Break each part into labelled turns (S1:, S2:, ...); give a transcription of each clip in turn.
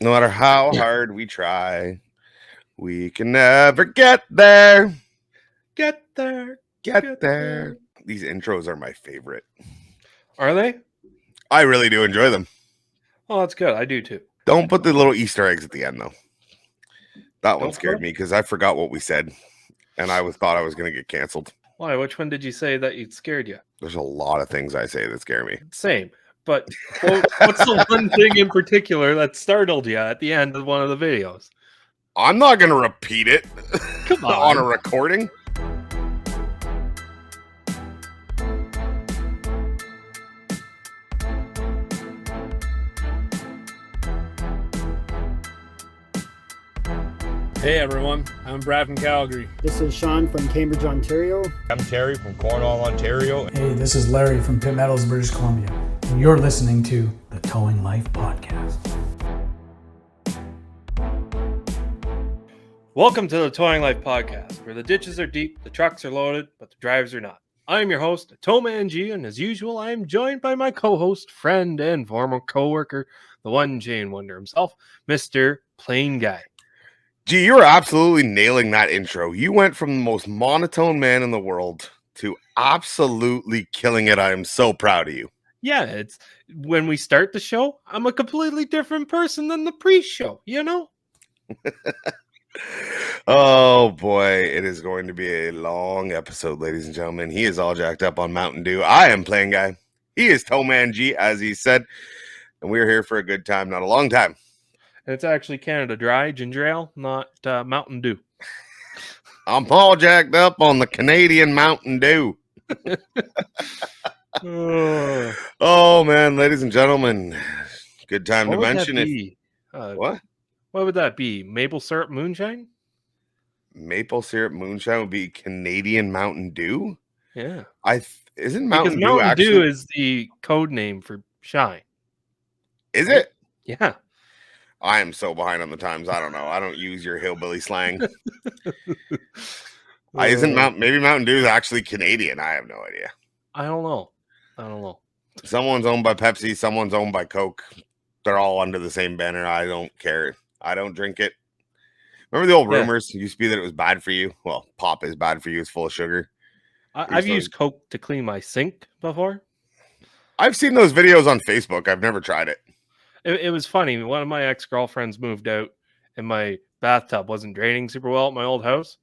S1: No matter how hard we try, we can never get there.
S2: Get there.
S1: Get there. These intros are my favorite.
S2: Are they?
S1: I really do enjoy them.
S2: Oh, that's good. I do too.
S1: Don't put the little Easter eggs at the end, though. That one
S2: Don't
S1: scared
S2: put
S1: me because I forgot what we said, and I thought I was going to get canceled.
S2: Why? Which one did you say that it scared you?
S1: There's a lot of things I say that scare me.
S2: Same. But what's the one thing in particular that startled you at the end of one of the videos?
S1: I'm not going to repeat it
S2: Come
S1: on a
S2: on.
S1: recording.
S3: Hey everyone, I'm Brad from Calgary.
S4: This is Sean from Cambridge, Ontario.
S5: I'm Terry from Cornwall, Ontario.
S6: Hey, this is Larry from Pitt Meadows, British Columbia, and you're listening to the Towing Life Podcast.
S2: Welcome to the Towing Life Podcast, where the ditches are deep, the trucks are loaded, but the drivers are not. I'm your host, TowManG, and as usual, I am joined by my co-host, friend, and former co-worker, the one Jane Wonder himself, Mr. PlainGuy.
S1: Gee, you were absolutely nailing that intro. You went from the most monotone man in the world to absolutely killing it. I am so proud of you.
S2: Yeah, it's when we start the show, I'm a completely different person than the pre-show, you know?
S1: Oh boy, it is going to be a long episode, ladies and gentlemen. He is all jacked up on Mountain Dew. I am PlainGuy. He is TowManG, as he said, and we're here for a good time, not a long time.
S2: And it's actually Canada Dry ginger ale, not Mountain Dew.
S1: I'm all jacked up on the Canadian Mountain Dew. Oh man, ladies and gentlemen, good time to mention it. What?
S2: What would that be? Maple syrup moonshine?
S1: Maple syrup moonshine would be Canadian Mountain Dew?
S2: Yeah.
S1: Isn't Mountain Dew
S2: Mountain
S1: actually...
S2: Dew is the code name for shine.
S1: Is it?
S2: Yeah.
S1: I am so behind on the times. I don't know. I don't use your hillbilly slang. Maybe Mountain Dew is actually Canadian. I have no idea.
S2: I don't know.
S1: Someone's owned by Pepsi. Someone's owned by Coke. They're all under the same banner. I don't care. I don't drink it. Remember the old rumors? It used to be that it was bad for you. Well, pop is bad for you. It's full of sugar.
S2: I've used Coke to clean my sink before.
S1: I've seen those videos on Facebook. I've never tried it.
S2: It was funny. One of my ex-girlfriends moved out and my bathtub wasn't draining super well at my old house.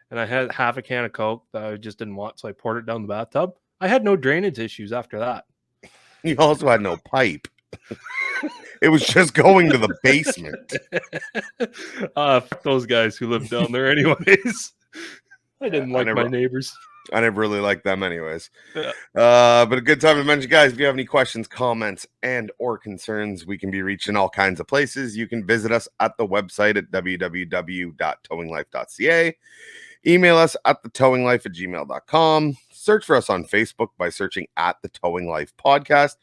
S2: And I had half a can of Coke that I just didn't want. So I poured it down the bathtub. I had no drainage issues after that.
S1: You also had no pipe. It was just going to the basement.
S2: Fuck those guys who lived down there anyways. I didn't like my neighbors.
S1: I never really liked them anyways. Yeah. But a good time to mention, guys, if you have any questions, comments, and or concerns, we can be reached in all kinds of places. You can visit us at the website at www.towinglife.ca. Email us at thetowinglife@gmail.com. Search for us on Facebook by searching at the Towing Life Podcast.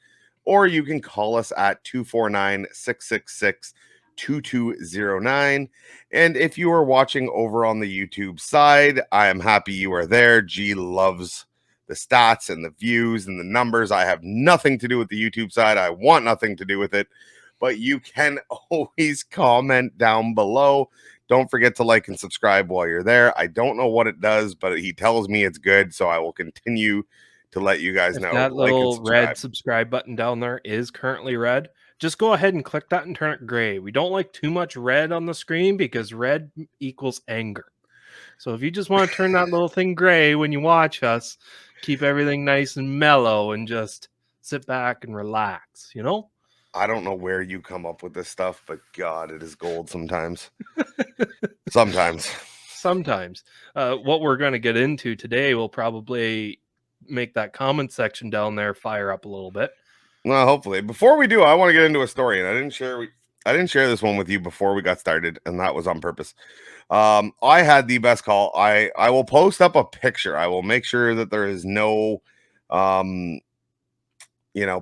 S1: Or you can call us at 249-666-2209. And if you are watching over on the YouTube side, I am happy you are there. G loves the stats and the views and the numbers. I have nothing to do with the YouTube side. I want nothing to do with it. But you can always comment down below. Don't forget to like and subscribe while you're there. I don't know what it does, but he tells me it's good. So I will continue to let you guys know.
S2: That little red subscribe button down there is currently red. Just go ahead and click that and turn it gray. We don't like too much red on the screen because red equals anger. So if you just want to turn that little thing gray when you watch us, keep everything nice and mellow and just sit back and relax, you know?
S1: I don't know where you come up with this stuff, but God, it is gold sometimes. Sometimes.
S2: What we're going to get into today will probably make that comment section down there fire up a little bit.
S1: Well, hopefully. Before we do, I want to get into a story, and I didn't share this one with you before we got started, and that was on purpose. I had the best call. I will post up a picture. I will make sure that there is no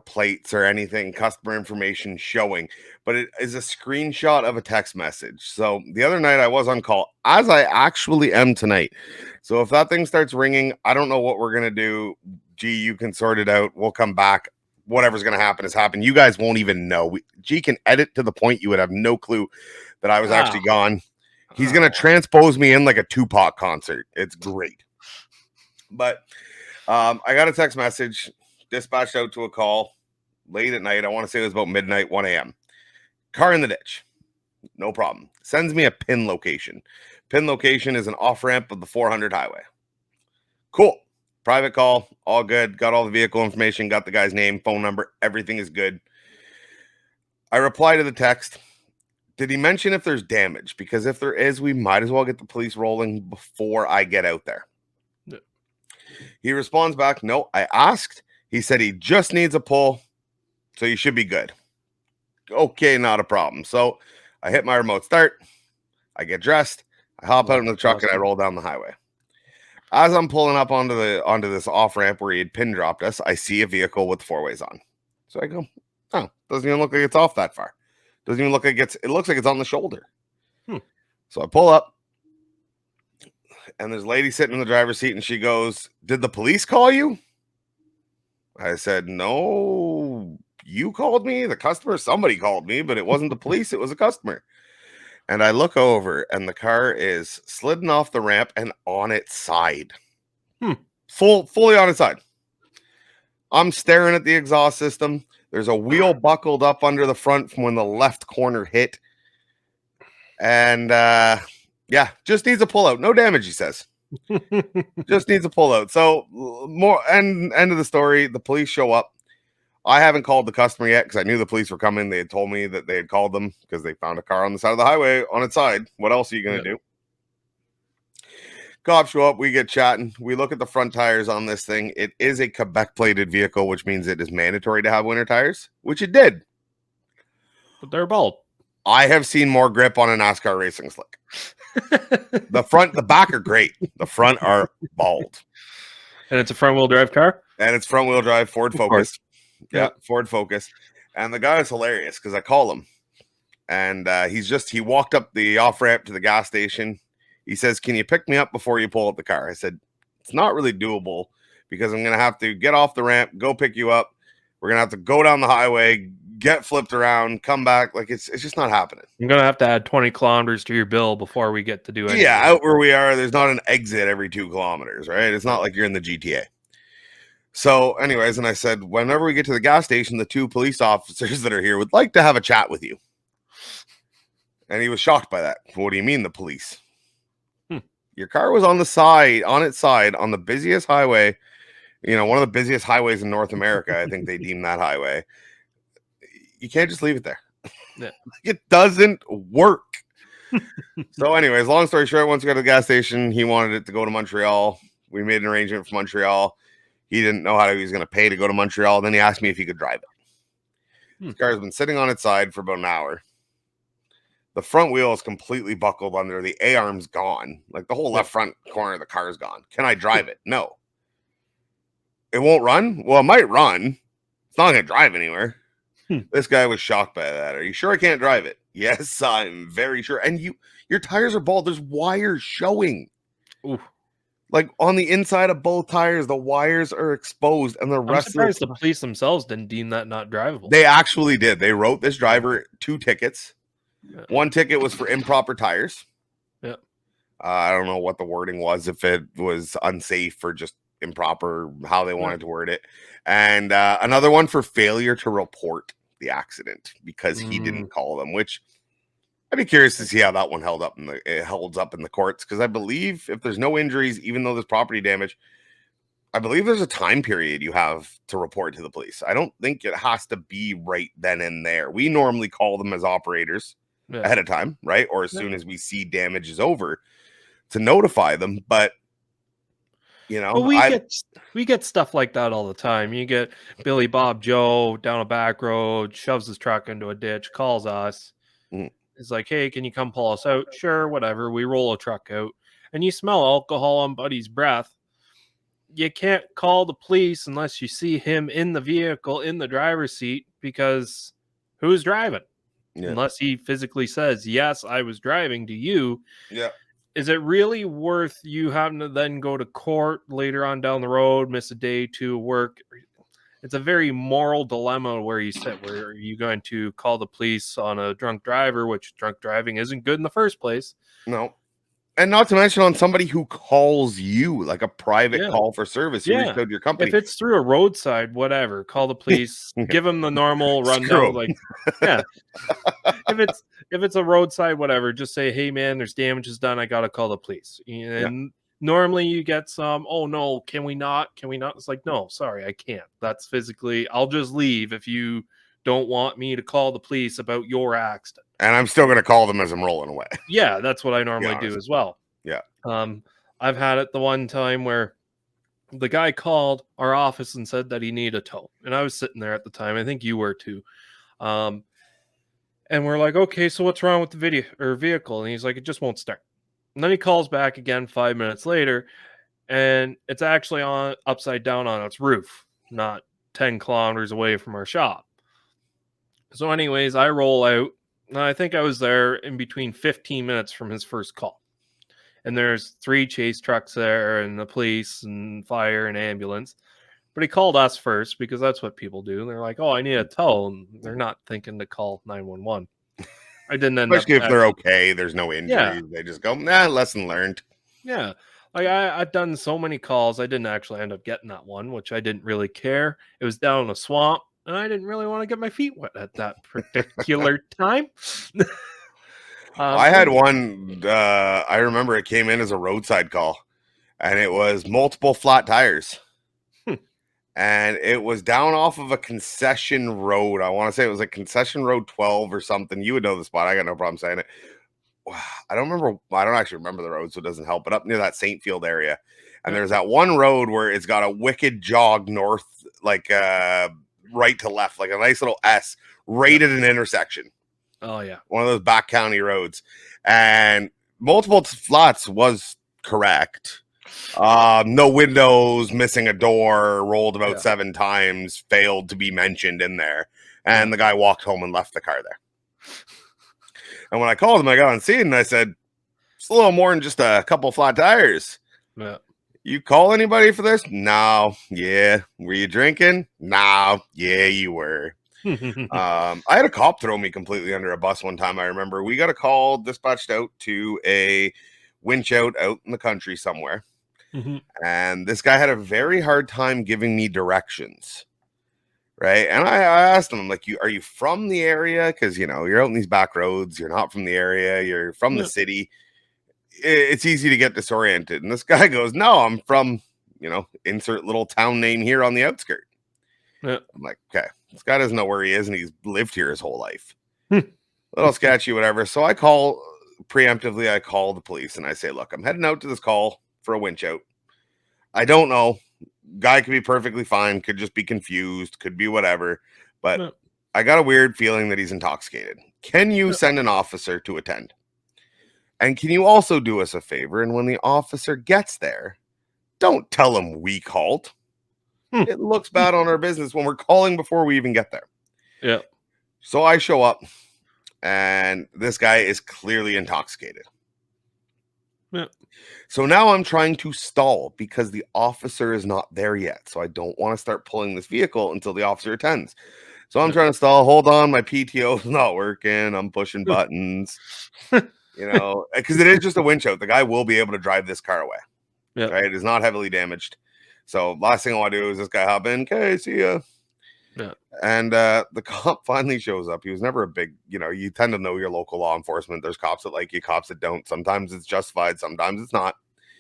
S1: plates or anything, customer information showing, but it is a screenshot of a text message. So the other night I was on call, as I actually am tonight. So if that thing starts ringing, I don't know what we're going to do. Gee, you can sort it out. We'll come back. whatever's going to happen has happened. You guys won't even know. G can edit to the point you would have no clue that I was actually gone. He's going to transpose me in like a Tupac concert. It's great. But I got a text message, dispatched out to a call late at night. I want to say it was about midnight, 1 a.m. Car in the ditch. No problem. Sends me a pin location. Pin location is an off-ramp of the 400 highway. Cool. Private call. All good. Got all the vehicle information. Got the guy's name, phone number. Everything is good. I reply to the text. Did he mention if there's damage? Because if there is, we might as well get the police rolling before I get out there.
S2: Yeah.
S1: He responds back, no, I asked. He said he just needs a pull, so you should be good. Okay, not a problem. So I hit my remote start. I get dressed. I hop out in the truck and I roll down the highway. As I'm pulling up onto this off-ramp where he had pin dropped us, I see a vehicle with 4-ways on. So I go, oh, doesn't even look like it's off that far. Doesn't even look like it looks like it's on the shoulder. So I pull up and there's a lady sitting in the driver's seat and she goes, did the police call you? I said, no, you called me, the customer, somebody called me, but it wasn't the police, it was a customer. And I look over and the car is slidden off the ramp and on its side. Fully on its side. I'm staring at the exhaust system. There's a wheel buckled up under the front from when the left corner hit. And yeah, just needs a pullout. No damage, he says. Just needs a pullout. So more end of the story, the police show up. I haven't called the customer yet because I knew the police were coming. They had told me that they had called them because they found a car on the side of the highway on its side. What else are you going to do? Cops show up. We get chatting. We look at the front tires on this thing. It is a Quebec plated vehicle, which means it is mandatory to have winter tires, which it did.
S2: But they're bald.
S1: I have seen more grip on a NASCAR racing slick. The back are great. The front are bald.
S2: And it's a front wheel drive car?
S1: And it's front wheel drive, Ford Focus. Yeah, Ford Focus. And the guy is hilarious because I call him. And he walked up the off ramp to the gas station. He says, can you pick me up before you pull up the car? I said, it's not really doable because I'm going to have to get off the ramp, go pick you up. We're going to have to go down the highway, get flipped around, come back. Like it's just not happening.
S2: I'm going to have to add 20 kilometers to your bill before we get to do anything.
S1: Yeah, out where we are, there's not an exit every 2 kilometers, right? It's not like you're in the GTA. So anyways, and I said, whenever we get to the gas station, the 2 police officers that are here would like to have a chat with you. And he was shocked by that. What do you mean the police? Your car was on its side, on the busiest highway, one of the busiest highways in North America. I think they deem that highway. You can't just leave it there.
S2: Yeah.
S1: It doesn't work. So anyways, long story short, once we got to the gas station, he wanted it to go to Montreal. We made an arrangement for Montreal. He didn't know how he was going to pay to go to Montreal. Then he asked me if he could drive it. The car's been sitting on its side for about an hour. The front wheel is completely buckled under. The A-arm's gone. Like the whole left front corner of the car is gone. Can I drive it? No. It won't run? Well, it might run. It's not going to drive anywhere. This guy was shocked by that. Are you sure I can't drive it? Yes, I'm very sure. And your tires are bald. There's wires showing.
S2: Ooh.
S1: Like on the inside of both tires, the wires are exposed, and the rest
S2: of the police themselves didn't deem that not drivable.
S1: They actually did. They wrote this driver 2 tickets. Yeah. 1 ticket was for improper tires.
S2: Yeah.
S1: I don't know what the wording was, if it was unsafe or just improper, how they wanted to word it. And another one for failure to report the accident because he didn't call them, which I'd be curious to see how that one holds up in the courts. Because I believe if there's no injuries, even though there's property damage, I believe there's a time period you have to report to the police. I don't think it has to be right then and there. We normally call them as operators ahead of time, right? Or as soon as we see damage is over to notify them. But
S2: we get stuff like that all the time. You get Billy Bob Joe down a back road, shoves his truck into a ditch, calls us. It's like, hey, can you come pull us out? Sure, whatever. We roll a truck out, and you smell alcohol on Buddy's breath. You can't call the police unless you see him in the vehicle, in the driver's seat, because who's driving? Yeah. Unless he physically says, yes, I was driving to you.
S1: Yeah.
S2: Is it really worth you having to then go to court later on down the road, miss a day to work? it's a very moral dilemma where you sit. Where are you going to call the police on a drunk driver, which drunk driving isn't good in the first place?
S1: No. And not to mention on somebody who calls you, like a private
S2: Yeah.
S1: call for service. You reached
S2: Yeah.
S1: out to your company.
S2: If it's through a roadside, whatever, call the police, give them the normal
S1: Screw
S2: rundown.
S1: 'em.
S2: Like, yeah. If it's a roadside, whatever, just say, hey man, there's damages done. I gotta call the police. And normally you get some, oh no, can we not? Can we not? It's like, no, sorry, I can't. That's physically, I'll just leave if you don't want me to call the police about your accident.
S1: And I'm still going to call them as I'm rolling away.
S2: Yeah, that's what I normally do
S1: honest.
S2: as well.
S1: Yeah.
S2: I've had it the one time where the guy called our office and said that he needed a tow. And I was sitting there at the time. I think you were too. And we're like, okay, so what's wrong with the vehicle? And he's like, it just won't start. And then he calls back again 5 minutes later, and it's actually on upside down on its roof, not 10 kilometers away from our shop. So anyways, I roll out, and I think I was there in between 15 minutes from his first call. And there's 3 chase trucks there, and the police and fire and ambulance. But he called us first because that's what people do. They're like, oh, I need a tow. And they're not thinking to call 911. I didn't end
S1: Especially
S2: up
S1: if they're okay, there's no injuries.
S2: Yeah.
S1: They just go, nah, lesson learned.
S2: Yeah. Like I've done so many calls. I didn't actually end up getting that one, which I didn't really care. It was down in a swamp, and I didn't really want to get my feet wet at that particular time.
S1: I had one, I remember it came in as a roadside call, and it was multiple flat tires. And it was down off of a concession road. I want to say it was a concession road 12 or something. You would know the spot. I got no problem saying it. I don't actually remember the road, so it doesn't help. But up near that St. Field area, and there's that one road where it's got a wicked jog north, like right to left, like a nice little S, right at an intersection.
S2: Oh yeah,
S1: one of those back county roads, and multiple flats was correct. No windows, missing a door, rolled about 7 times, failed to be mentioned in there, and the guy walked home and left the car there. And when I called him, I got on scene and I said, it's a little more than just a couple flat tires.
S2: Yeah.
S1: You call anybody for this? No. Yeah. Were you drinking? No. Yeah, you were. I had a cop throw me completely under a bus one time. I remember we got a call dispatched out to a winch out in the country somewhere. And this guy had a very hard time giving me directions. Right. And I asked him, I'm like, are you from the area? Because, you're out in these back roads. You're not from the area. You're from the city. It's easy to get disoriented. And this guy goes, no, I'm from, insert little town name here on the outskirt. I'm like, okay, this guy doesn't know where he is, and he's lived here his whole life. Little sketchy, whatever. So I call the police and I say, look, I'm heading out to this call for a winch out. I don't know. Guy could be perfectly fine, could just be confused, could be whatever. But I got a weird feeling that he's intoxicated. Can you send an officer to attend? And can you also do us a favor? And when the officer gets there, don't tell him we called. It looks bad on our business when we're calling before we even get there.
S2: Yeah.
S1: So I show up, and this guy is clearly intoxicated.
S2: Yeah.
S1: So now I'm trying to stall because the officer is not there yet. So I don't want to start pulling this vehicle until the officer attends. So I'm trying to stall. Hold on, my PTO is not working. I'm pushing buttons. Because it is just a winch out. The guy will be able to drive this car away. Yeah. Right? It is not heavily damaged. So last thing I want to do is this guy hop in. Okay, see ya. Yeah. And the cop finally shows up. He was never a big, you tend to know your local law enforcement. There's cops that like you, cops that don't. Sometimes it's justified, sometimes it's not.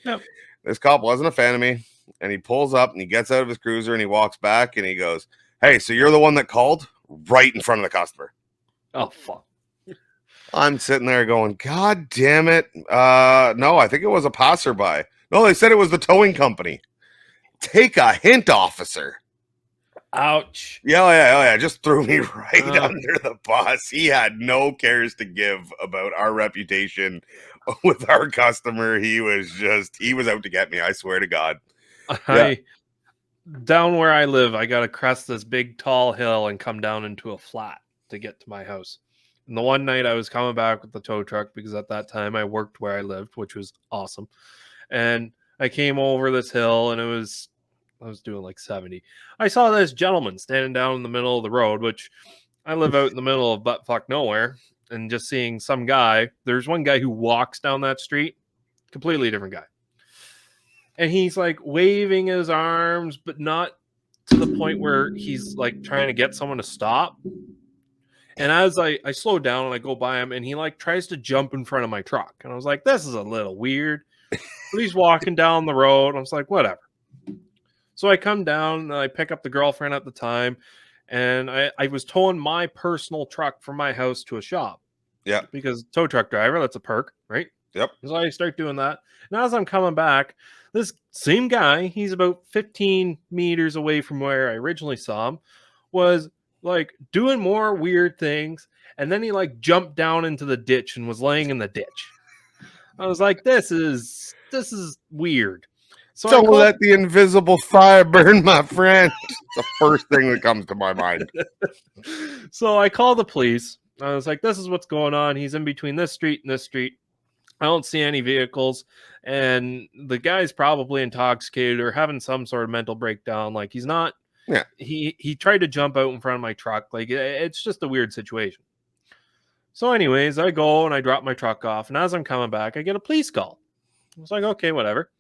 S1: Yep. This cop wasn't a fan of me. And he pulls up and he gets out of his cruiser and he walks back and he goes, hey, so you're the one that called? Right in front of the customer.
S2: Oh, fuck.
S1: I'm sitting there going, God damn it. No, I think it was a passerby. No, they said it was the towing company. Take a hint, officer.
S2: Ouch.
S1: Yeah. Just threw me right under the bus. He had no cares to give about our reputation with our customer. He was out to get me. I swear to God.
S2: Down where I live, I got to crest this big tall hill and come down into a flat to get to my house. And the one night I was coming back with the tow truck because at that time I worked where I lived, which was awesome. And I came over this hill and it was I was doing like 70. I saw this gentleman standing down in the middle of the road, which I live out in the middle of butt fuck nowhere, and just seeing some guy. There's one guy who walks down that street, completely different guy. And he's like waving his arms, but not to the point where he's like trying to get someone to stop. And as I slow down and I go by him, and he like tries to jump in front of my truck. And I was like, this is a little weird. But he's walking down the road. I was like, whatever. So I come down and I pick up the girlfriend at the time. And I was towing my personal truck from my house to a shop.
S1: Yeah.
S2: Because tow truck driver, that's a perk, right?
S1: Yep.
S2: So I start doing that. And as I'm coming back, this same guy, he's about 15 meters away from where I originally saw him, was like doing more weird things. And then he like jumped down into the ditch and was laying in the ditch. I was like, this is weird. So
S1: Don't let the invisible fire burn, my friend. It's the first thing that comes to my mind.
S2: So I called the police. I was like, this is what's going on. He's in between this street and this street. I don't see any vehicles. And the guy's probably intoxicated or having some sort of mental breakdown. Like he's not.
S1: Yeah.
S2: He tried to jump out in front of my truck. Like it's just a weird situation. So anyways, I go and I drop my truck off. And as I'm coming back, I get a police call. I was like, okay, whatever.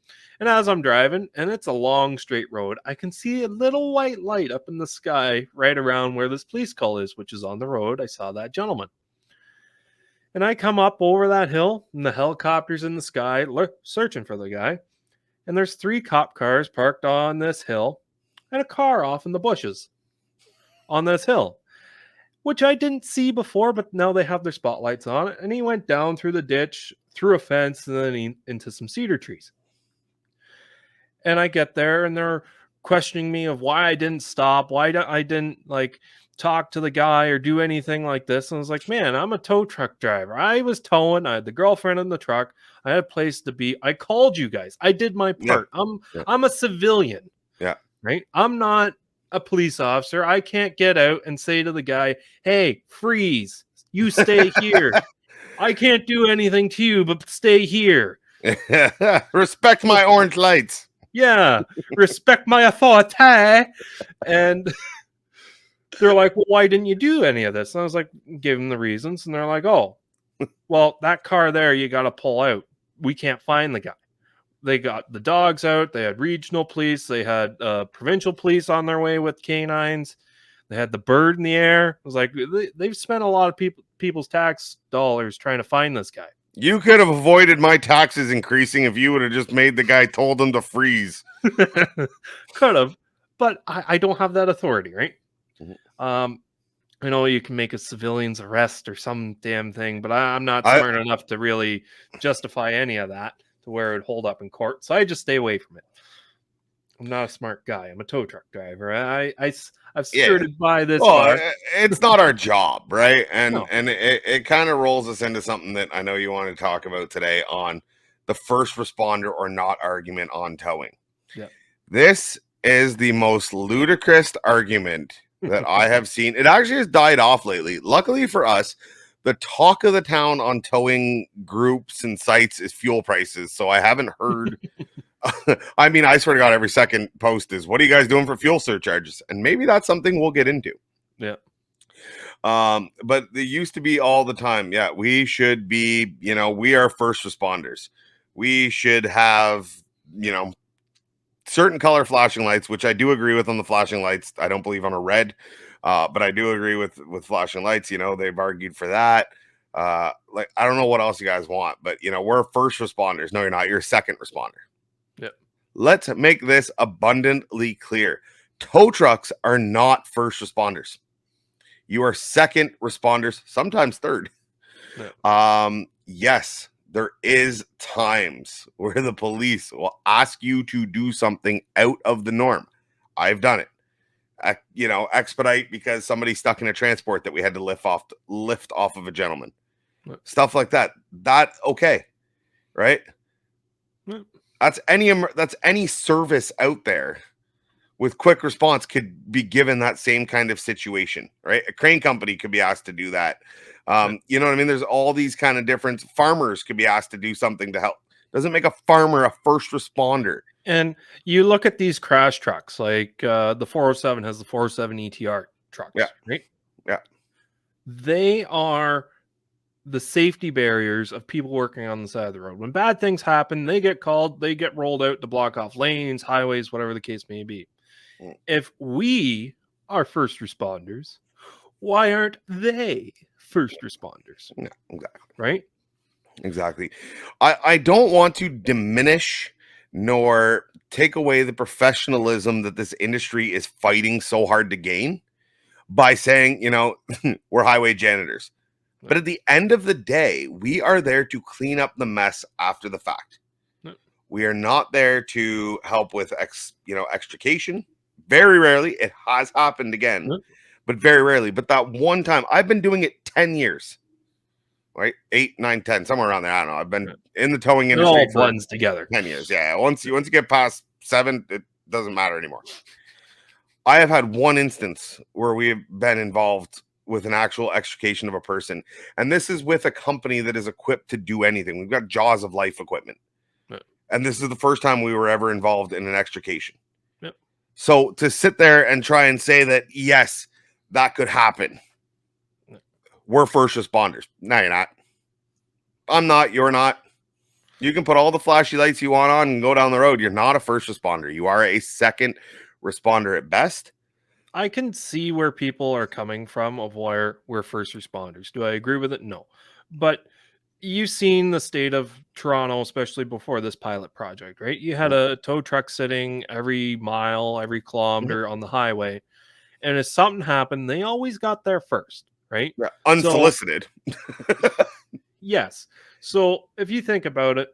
S2: And as I'm driving, and it's a long straight road, I can see a little white light up in the sky right around where this police call is, which is on the road. I saw that gentleman. And I come up over that hill, and the helicopter's in the sky, searching for the guy. And there's 3 cop cars parked on this hill, and a car off in the bushes on this hill, which I didn't see before, but now they have their spotlights on it. And he went down through the ditch, through a fence, and then into some cedar trees. And I get there and they're questioning me of why I didn't stop, why I didn't like talk to the guy or do anything like this. And I was like, man, I'm a tow truck driver. I was towing. I had the girlfriend in the truck. I had a place to be. I called you guys. I did my part.
S1: Yeah.
S2: I'm a civilian.
S1: Yeah.
S2: Right. I'm not a police officer. I can't get out and say to the guy, hey, freeze. You stay here. I can't do anything to you, but stay here.
S1: Respect my orange lights.
S2: Yeah, respect my authority. And they're like, well, why didn't you do any of this? And I was like, give them the reasons. And they're like, oh, well, that car there, you got to pull out. We can't find the guy. They got the dogs out. They had regional police. They had provincial police on their way with canines. They had the bird in the air. It was like, they've spent a lot of people's tax dollars trying to find this guy.
S1: You could have avoided my taxes increasing if you would have just made the guy told him to freeze.
S2: Could have, but I don't have that authority, right?
S1: Mm-hmm.
S2: I know you can make a civilian's arrest or some damn thing, but I'm not smart enough to really justify any of that to where it would hold up in court. So I just stay away from it. I'm not a smart guy. I'm a tow truck driver. I've skirted by this.
S1: Well, it's not our job, right? And
S2: No.
S1: and it kind of rolls us into something that I know you want to talk about today on the first responder or not argument on towing.
S2: Yeah.
S1: This is the most ludicrous argument that I have seen. It actually has died off lately. Luckily for us, the talk of the town on towing groups and sites is fuel prices. So I haven't heard. I mean, I swear to God, every second post is, what are you guys doing for fuel surcharges? And maybe that's something we'll get into.
S2: Yeah.
S1: But they used to be all the time. Yeah, we should be, we are first responders. We should have, certain color flashing lights, which I do agree with on the flashing lights. I don't believe on a red, but I do agree with flashing lights. They've argued for that. I don't know what else you guys want, but we're first responders. No, you're not. You're a second responder.
S2: Yep.
S1: Let's make this abundantly clear. Tow trucks are not first responders. You are second responders, sometimes third. Yep. Yes, there is times where the police will ask you to do something out of the norm. I've done it. Expedite because somebody's stuck in a transport that we had to lift off of a gentleman. Yep. Stuff like that. That's okay, right?
S2: Yep.
S1: That's any service out there with quick response could be given that same kind of situation, right? A crane company could be asked to do that. You know what I mean? There's all these kind of different farmers could be asked to do something to help. Doesn't make a farmer a first responder.
S2: And you look at these crash trucks, like the 407 has the 407 ETR trucks,
S1: Yeah.
S2: right?
S1: Yeah.
S2: They are the safety barriers of people working on the side of the road. When bad things happen, they get called, they get rolled out to block off lanes, highways, whatever the case may be.
S1: Mm.
S2: If we are first responders, why aren't they first responders?
S1: Yeah, exactly.
S2: Right?
S1: Exactly. I don't want to diminish nor take away the professionalism that this industry is fighting so hard to gain by saying, we're highway janitors. But at the end of the day, we are there to clean up the mess after the fact. We are not there to help with extrication. Very rarely. It has happened again, but very rarely. But that one time, I've been doing it 10 years. Right? 8, 9, 10, somewhere around there. I don't know. I've been in the towing industry
S2: for blends together.
S1: 10 years. Yeah. Once you get past 7, it doesn't matter anymore. I have had one instance where we have been involved with an actual extrication of a person. And this is with a company that is equipped to do anything. We've got Jaws of Life equipment.
S2: Yep.
S1: And this is the first time we were ever involved in an extrication.
S2: Yep.
S1: So to sit there and try and say that, yes, that could happen. We're first responders. No, you're not. I'm not. You're not. You can put all the flashy lights you want on and go down the road. You're not a first responder. You are a second responder at best.
S2: I can see where people are coming from of where we're first responders. Do I agree with it? No. But you've seen the state of Toronto, especially before this pilot project, right? You had a tow truck sitting every mile, every kilometer on the highway. And if something happened, they always got there first. Right?
S1: Yeah, unsolicited.
S2: Yes. So if you think about it,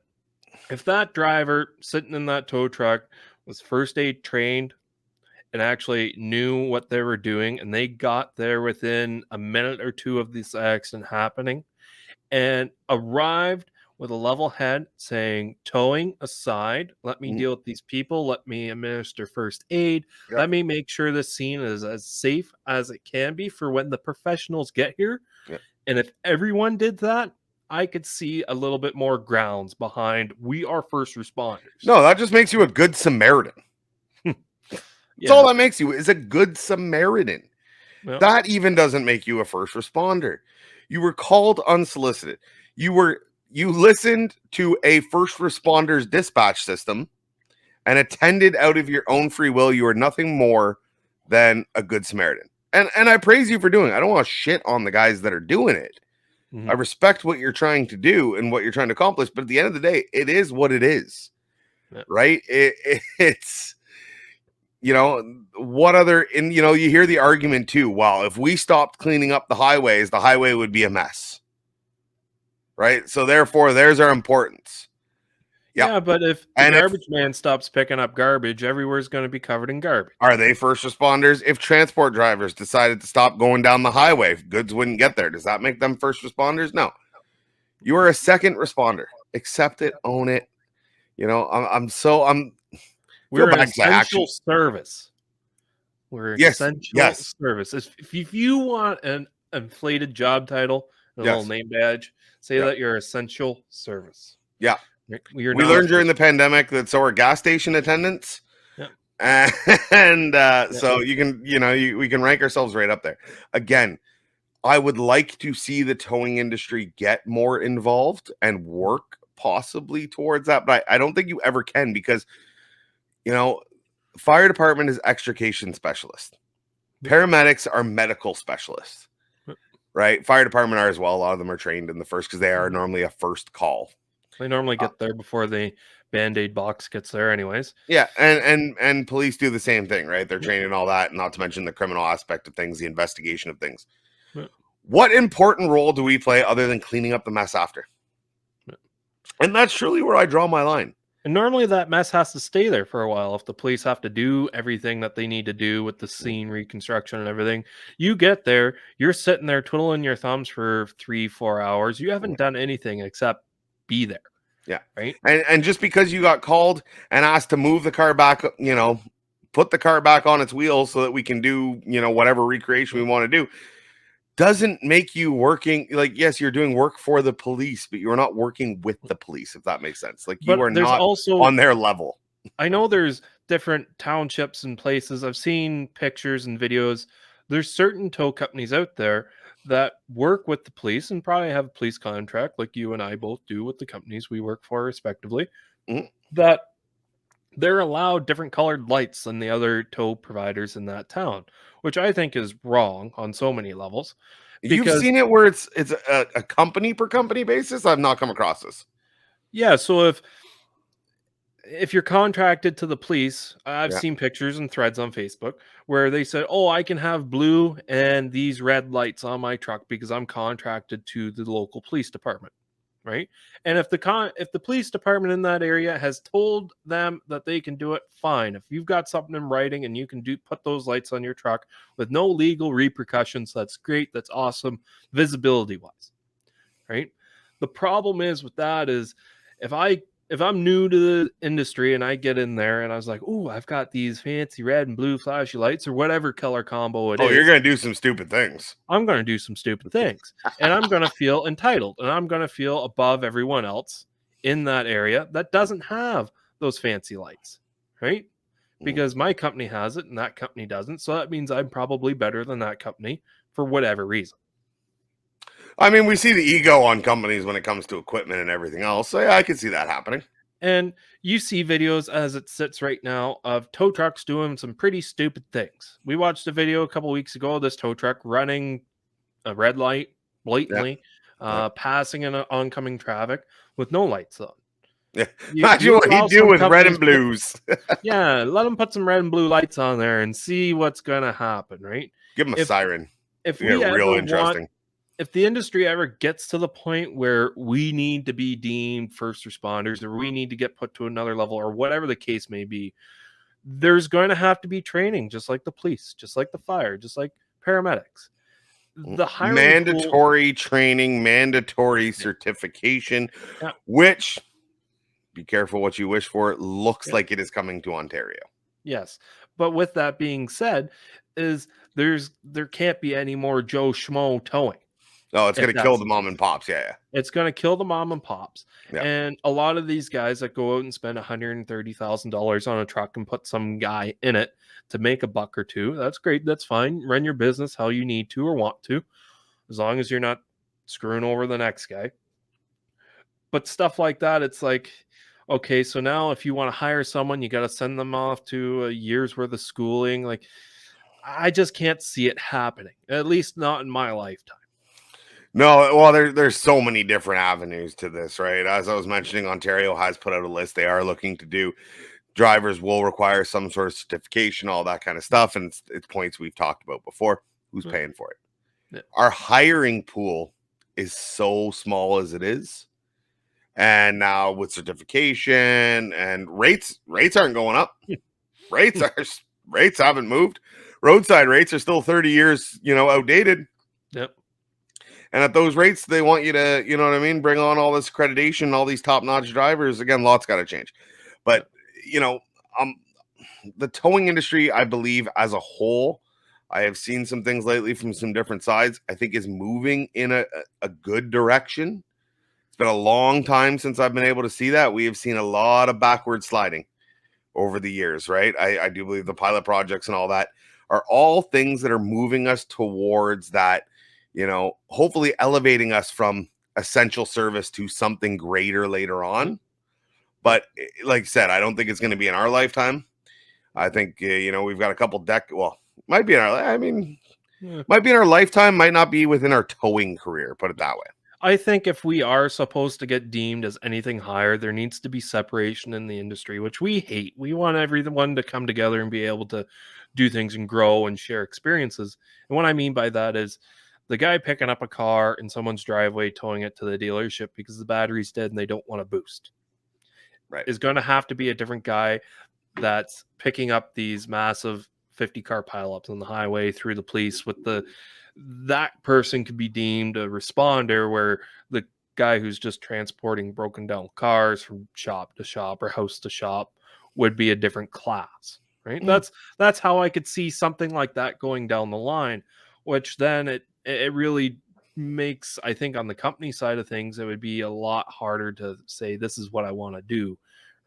S2: if that driver sitting in that tow truck was first aid trained and actually knew what they were doing, and they got there within a minute or two of this accident happening and arrived with a level head saying, towing aside, let me deal with these people, let me administer first aid, let me make sure the scene is as safe as it can be for when the professionals get here. And if everyone did that, I could see a little bit more grounds behind we are first responders.
S1: No, that just makes you a good Samaritan. That's all that makes you is a good Samaritan. That even doesn't make you a first responder. You were called unsolicited. You listened to a first responder's dispatch system and attended out of your own free will. You are nothing more than a good Samaritan. And I praise you for doing it. I don't want to shit on the guys that are doing it. I respect what you're trying to do and what you're trying to accomplish. But at the end of the day, it is what it is. Right? It's, what other, and, you hear the argument too. Well, if we stopped cleaning up the highways, the highway would be a mess. Right? So therefore, there's our importance.
S2: Yeah, but if the garbage man stops picking up garbage, everywhere's going to be covered in garbage.
S1: Are they first responders? If transport drivers decided to stop going down the highway, goods wouldn't get there. Does that make them first responders? No. You are a second responder. Accept it, own it.
S2: We're an essential service. We're an essential service. If you want an inflated job title, a little name badge, say that you're essential service.
S1: Yeah.
S2: We
S1: learned during the pandemic that so are gas station attendants. And so you can, we can rank ourselves right up there. Again, I would like to see the towing industry get more involved and work possibly towards that, but I don't think you ever can because, fire department is extrication specialist. Paramedics are medical specialists, right? Fire department are as well. A lot of them are trained in the first because they are normally a first call.
S2: They normally get there before the Band-Aid box gets there anyways.
S1: Yeah, and police do the same thing, right? They're trained in all that, not to mention the criminal aspect of things, the investigation of things. What important role do we play other than cleaning up the mess after? And that's truly where I draw my line.
S2: And normally that mess has to stay there for a while. If the police have to do everything that they need to do with the scene reconstruction and everything, you get there, you're sitting there twiddling your thumbs for 3-4 hours. You haven't done anything except be there.
S1: Yeah.
S2: Right.
S1: And just because you got called and asked to move the car back, put the car back on its wheels so that we can do, whatever recreation we want to do, doesn't make you working. Like, yes, you're doing work for the police, but you're not working with the police, if that makes sense. Like, you are not also on their level.
S2: I know there's different townships and places. I've seen pictures and videos. There's certain tow companies out there that work with the police and probably have a police contract, like you and I both do with the companies we work for, respectively.
S1: Mhm.
S2: That they're allowed different colored lights than the other tow providers in that town, which I think is wrong on so many levels.
S1: You've
S2: Because
S1: seen it where it's a company per company basis? I've not come across this.
S2: yeah, so if you're contracted to the police, I've
S1: Yeah.
S2: seen pictures and threads on Facebook where they said, "Oh, I can have blue and these red lights on my truck because I'm contracted to the local police department." Right? And if the police department in that area has told them that they can do it, fine. If you've got something in writing and you can put those lights on your truck with no legal repercussions, that's great. That's awesome, visibility wise, right? The problem is with that is if I if I'm new to the industry and I get in there and I was like, "Oh, I've got these fancy red and blue flashy lights or whatever color combo it
S1: Oh, you're
S2: is,
S1: gonna do some stupid things.
S2: I'm going to do some stupid things and I'm going to feel entitled and I'm going to feel above everyone else in that area that doesn't have those fancy lights, right? Because my company has it and that company doesn't. So that means I'm probably better than that company for whatever reason."
S1: I mean, we see the ego on companies when it comes to equipment and everything else. So yeah, I can see that happening.
S2: And you see videos as it sits right now of tow trucks doing some pretty stupid things. We watched a video a couple weeks ago of this tow truck running a red light
S1: Yeah.
S2: blatantly,
S1: Yeah.
S2: passing in oncoming traffic with no lights on.
S1: Yeah.
S2: You
S1: Imagine what
S2: allow
S1: he'd do
S2: some
S1: with red and
S2: companies
S1: blues.
S2: yeah, let them put some red and blue lights on there and see what's gonna happen, right?
S1: Give him a
S2: If
S1: siren.
S2: if
S1: Yeah,
S2: we
S1: real
S2: ever want
S1: interesting.
S2: if the industry ever gets to the point where we need to be deemed first responders or we need to get put to another level or whatever the case may be, there's going to have to be training, just like the police, just like the fire, just like paramedics. The hiring pool,
S1: Mandatory training, mandatory certification,
S2: yeah,
S1: which, be careful what you wish for, it looks
S2: yeah,
S1: like it is coming to Ontario.
S2: yes. But with that being said, is there can't be any more Joe Schmo towing
S1: Oh, it's
S2: if
S1: going to kill
S2: that's
S1: the
S2: the
S1: mom
S2: case.
S1: and pops. Yeah.
S2: It's going to kill the mom and pops.
S1: Yeah.
S2: And a lot of these guys that go out and spend $130,000 on a truck and put some guy in it to make a buck or two, that's great. That's fine. Run your business how you need to or want to, as long as you're not screwing over the next guy. But stuff like that, it's like, okay, so now if you want to hire someone, you got to send them off to a year's worth of schooling. Like, I just can't see it happening, at least not in my lifetime.
S1: No, well, there's so many different avenues to this, right? As I was mentioning, Ontario has put out a list. They are looking to do drivers will require some sort of certification, all that kind of stuff. And it's points we've talked about before. Who's paying for it?
S2: Yeah.
S1: Our hiring pool is so small as it is. And now with certification and rates aren't going up. Rates haven't moved. Roadside rates are still 30 years, outdated.
S2: Yep.
S1: And at those rates, they want you to, you know what I mean, bring on all this accreditation, all these top-notch drivers. Again, lots got to change. But, the towing industry, I believe, as a whole, I have seen some things lately from some different sides, I think is moving in a good direction. It's been a long time since I've been able to see that. We have seen a lot of backward sliding over the years, right? I do believe the pilot projects and all that are all things that are moving us towards that, hopefully elevating us from essential service to something greater later on. But like I said, I don't think it's going to be in our lifetime. I think, we've got a couple might be in our, might be in our lifetime, might not be within our towing career, put it that way.
S2: I think if we are supposed to get deemed as anything higher, there needs to be separation in the industry, which we hate. We want everyone to come together and be able to do things and grow and share experiences. And what I mean by that is the guy picking up a car in someone's driveway, towing it to the dealership because the battery's dead and they don't want to boost,
S1: Right.
S2: is going to have to be a different guy that's picking up these massive 50-car pileups on the highway through the police with that person could be deemed a responder, where the guy who's just transporting broken down cars from shop to shop or house to shop would be a different class, right? That's how I could see something like that going down the line, which then it really makes, I think, on the company side of things, it would be a lot harder to say this is what I want to do,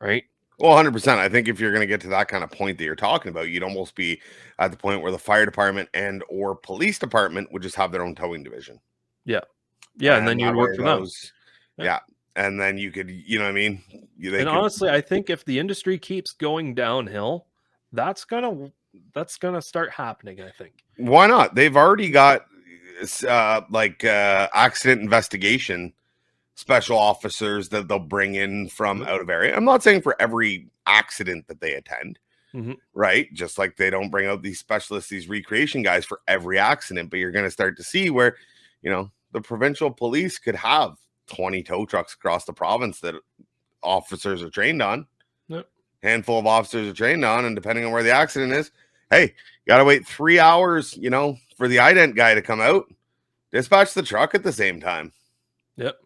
S2: right?
S1: Well, 100%. I think if you're going to get to that kind of point that you're talking about, you'd almost be at the point where the fire department and or police department would just have their own towing division.
S2: Yeah. Yeah, and then you'd
S1: that
S2: work
S1: way
S2: for them.
S1: Yeah. And then you could, you know what I mean?
S2: Honestly, I think if the industry keeps going downhill, that's gonna start happening, I think.
S1: Why not? They've already got accident investigation special officers that they'll bring in from out of area. I'm not saying for every accident that they attend, right? Just like they don't bring out these specialists, these recreation guys for every accident, but you're going to start to see where, you know, the provincial police could have 20 tow trucks across the province that officers are trained on.
S2: Yep.
S1: Handful of officers are trained on, and depending on where the accident is, hey, you got to wait 3 hours, you know, for the ident guy to come out, dispatch the truck at the same time.
S2: Yep.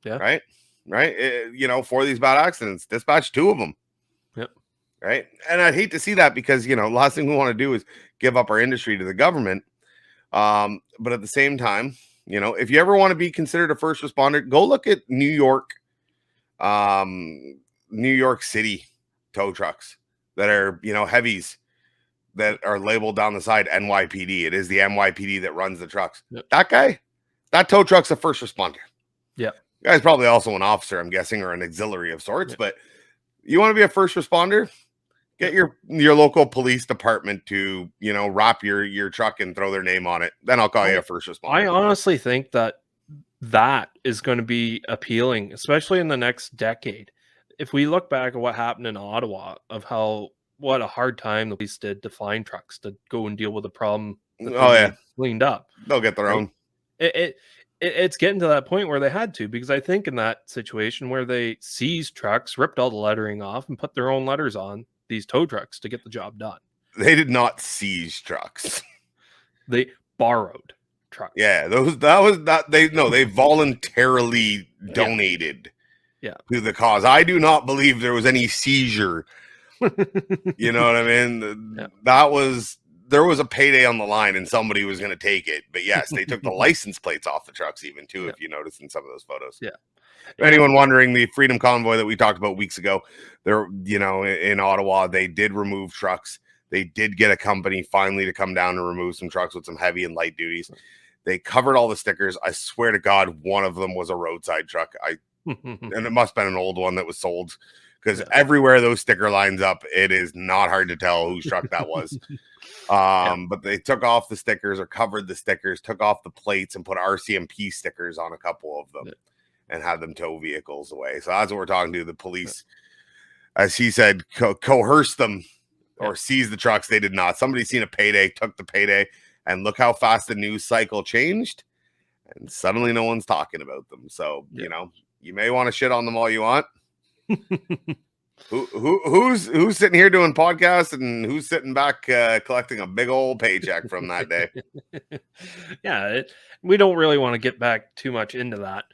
S2: Yeah.
S1: Right. You know, for these bad accidents, dispatch 2 of them.
S2: Yep.
S1: Right. And I'd hate to see that because, you know, last thing we want to do is give up our industry to the government. But at the same time, you know, if you ever want to be considered a first responder, go look at New York City tow trucks that are, you know, heavies that are labeled down the side NYPD. It is the NYPD that runs the trucks.
S2: Yep.
S1: That tow truck's a first responder.
S2: Yeah.
S1: The guy's probably also an officer, I'm guessing, or an auxiliary of sorts. But you want to be a first responder, get your local police department to, you know, wrap your truck and throw their name on it. Then I'll call you a first responder.
S2: I honestly think that is going to be appealing, especially in the next decade. If we look back at what happened in Ottawa, of what a hard time the police did to find trucks to go and deal with the problem that cleaned up.
S1: They'll get their own.
S2: It's getting to that point where they had to, because I think in that situation where they seized trucks, ripped all the lettering off, and put their own letters on these tow trucks to get the job done.
S1: They did not seize trucks.
S2: They borrowed trucks.
S1: Yeah, they voluntarily donated to the cause. I do not believe there was any seizure. You know what I mean? There was a payday on the line and somebody was going to take it. But yes, they took the license plates off the trucks even too, if you notice in some of those photos.
S2: Yeah.
S1: If anyone wondering, the Freedom Convoy that we talked about weeks ago, there, you know, in Ottawa, they did remove trucks. They did get a company finally to come down and remove some trucks with some heavy and light duties. They covered all the stickers. I swear to God, one of them was a roadside truck. And it must have been an old one that was sold, because everywhere those sticker lines up, it is not hard to tell whose truck that was. But they took off the stickers or covered the stickers, took off the plates, and put RCMP stickers on a couple of them and had them tow vehicles away. So that's what we're talking to. The police, as he said, coerce them or seize the trucks. They did not. Somebody seen a payday, took the payday, and look how fast the news cycle changed. And suddenly no one's talking about them. So, you know, you may want to shit on them all you want. Who's sitting here doing podcasts and who's sitting back collecting a big old paycheck from that day?
S2: We don't really want to get back too much into that.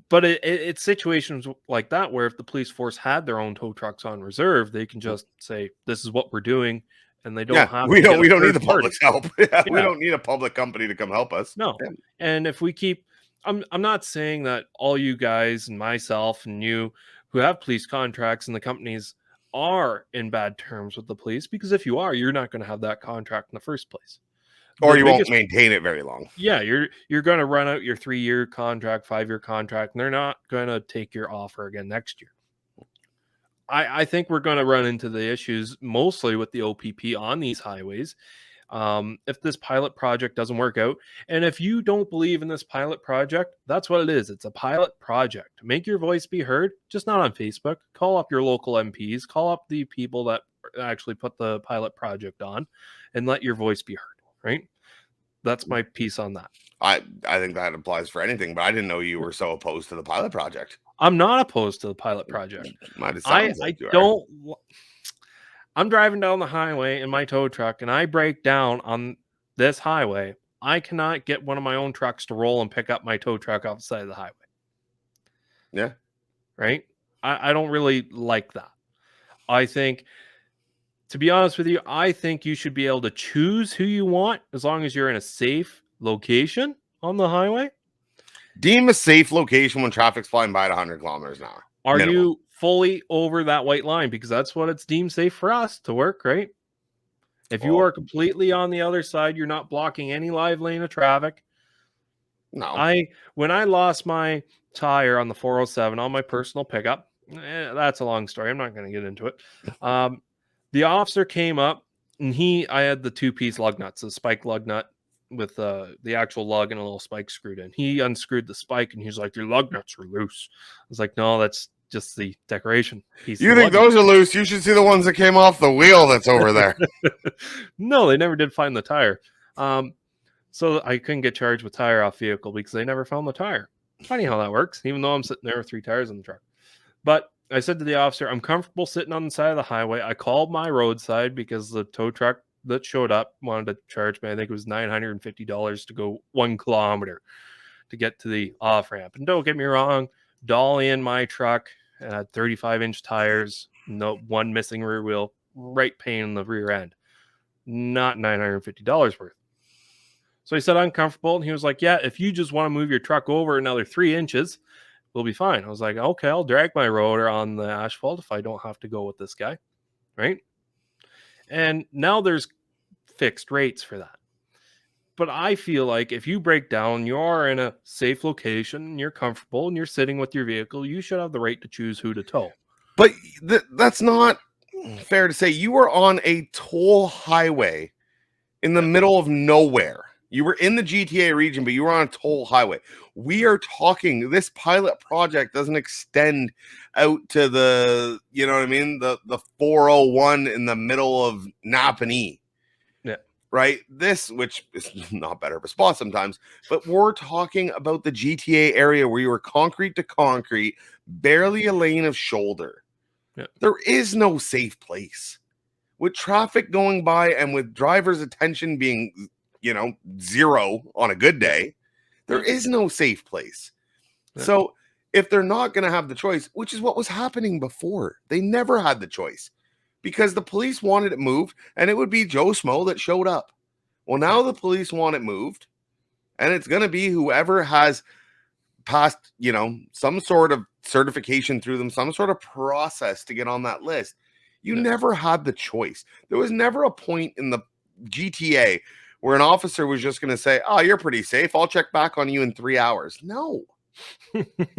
S2: But it's situations like that where if the police force had their own tow trucks on reserve, they can just say, this is what we're doing. And they don't have.
S1: We don't need the public's help. We don't need a public company to come help us.
S2: No. And if we keep, I'm not saying that all you guys and myself and you who have police contracts and the companies are in bad terms with the police, because if you are, you're not going to have that contract in the first place.
S1: Or you won't maintain it very long.
S2: Yeah, you're going to run out your 3-year contract, 5-year contract, and they're not going to take your offer again next year. I think we're going to run into the issues mostly with the OPP on these highways. If this pilot project doesn't work out, and if you don't believe in this pilot project, that's what it is. It's a pilot project. Make your voice be heard, just not on Facebook. Call up your local MPs, call up the people that actually put the pilot project on, and let your voice be heard. Right? That's my piece on that.
S1: I think that applies for anything, but I didn't know you were so opposed to the pilot project.
S2: I'm not opposed to the pilot project. I'm driving down the highway in my tow truck and I break down on this highway. I cannot get one of my own trucks to roll and pick up my tow truck off the side of the highway.
S1: Yeah.
S2: Right? I don't really like that. I think, to be honest with you, I think you should be able to choose who you want as long as you're in a safe location on the highway.
S1: Deem a safe location when traffic's flying by at 100 kilometers an hour.
S2: Are you fully over that white line because that's what it's deemed safe for us to work, right? If you
S1: Well,
S2: are completely on the other side, you're not blocking any live lane of traffic.
S1: no.
S2: When I lost my tire on the 407 on my personal pickup, that's a long story. I'm not going to get into it. The officer came up and I had the 2-piece lug nuts, the spike lug nut with the actual lug and a little spike screwed in. He unscrewed the spike and he's like, "Your lug nuts are loose." I was like, "No, that's just the decoration piece."
S1: You think those are loose? You should see the ones that came off the wheel that's over there.
S2: No, they never did find the tire. So I couldn't get charged with tire off vehicle because they never found the tire. Funny how that works, even though I'm sitting there with 3 tires in the truck. But I said to the officer, "I'm comfortable sitting on the side of the highway." I called my roadside because the tow truck that showed up wanted to charge me, I think it was $950 to go 1 kilometer to get to the off ramp. And don't get me wrong, dolly in my truck, and had 35-inch tires, no one missing rear wheel, right pain in the rear end. Not $950 worth. So he said, "Uncomfortable." And he was like, "Yeah, if you just want to move your truck over another 3 inches, we'll be fine." I was like, "Okay, I'll drag my rotor on the asphalt if I don't have to go with this guy." Right. And now there's fixed rates for that. But I feel like if you break down, you're in a safe location, and you're comfortable, and you're sitting with your vehicle, you should have the right to choose who to tow.
S1: But that's not fair to say. You were on a toll highway in the middle of nowhere. You were in the GTA region, but you were on a toll highway. We are talking, this pilot project doesn't extend out to the, you know what I mean? The 401 in the middle of Napanee.
S2: Yeah.
S1: Right? This, which is not better of a spot sometimes, but we're talking about the GTA area where you were concrete to concrete, barely a lane of shoulder.
S2: Yeah.
S1: There is no safe place. With traffic going by and with driver's attention being, you know, 0 on a good day, there is no safe place.
S2: Yeah.
S1: So if they're not going to have the choice, which is what was happening before, they never had the choice because the police wanted it moved and it would be Joe Schmo that showed up. Well, now the police want it moved and it's going to be whoever has passed, you know, some sort of certification through them, some sort of process to get on that list. You never had the choice. There was never a point in the GTA where an officer was just going to say, "Oh, you're pretty safe. I'll check back on you in 3 hours." No.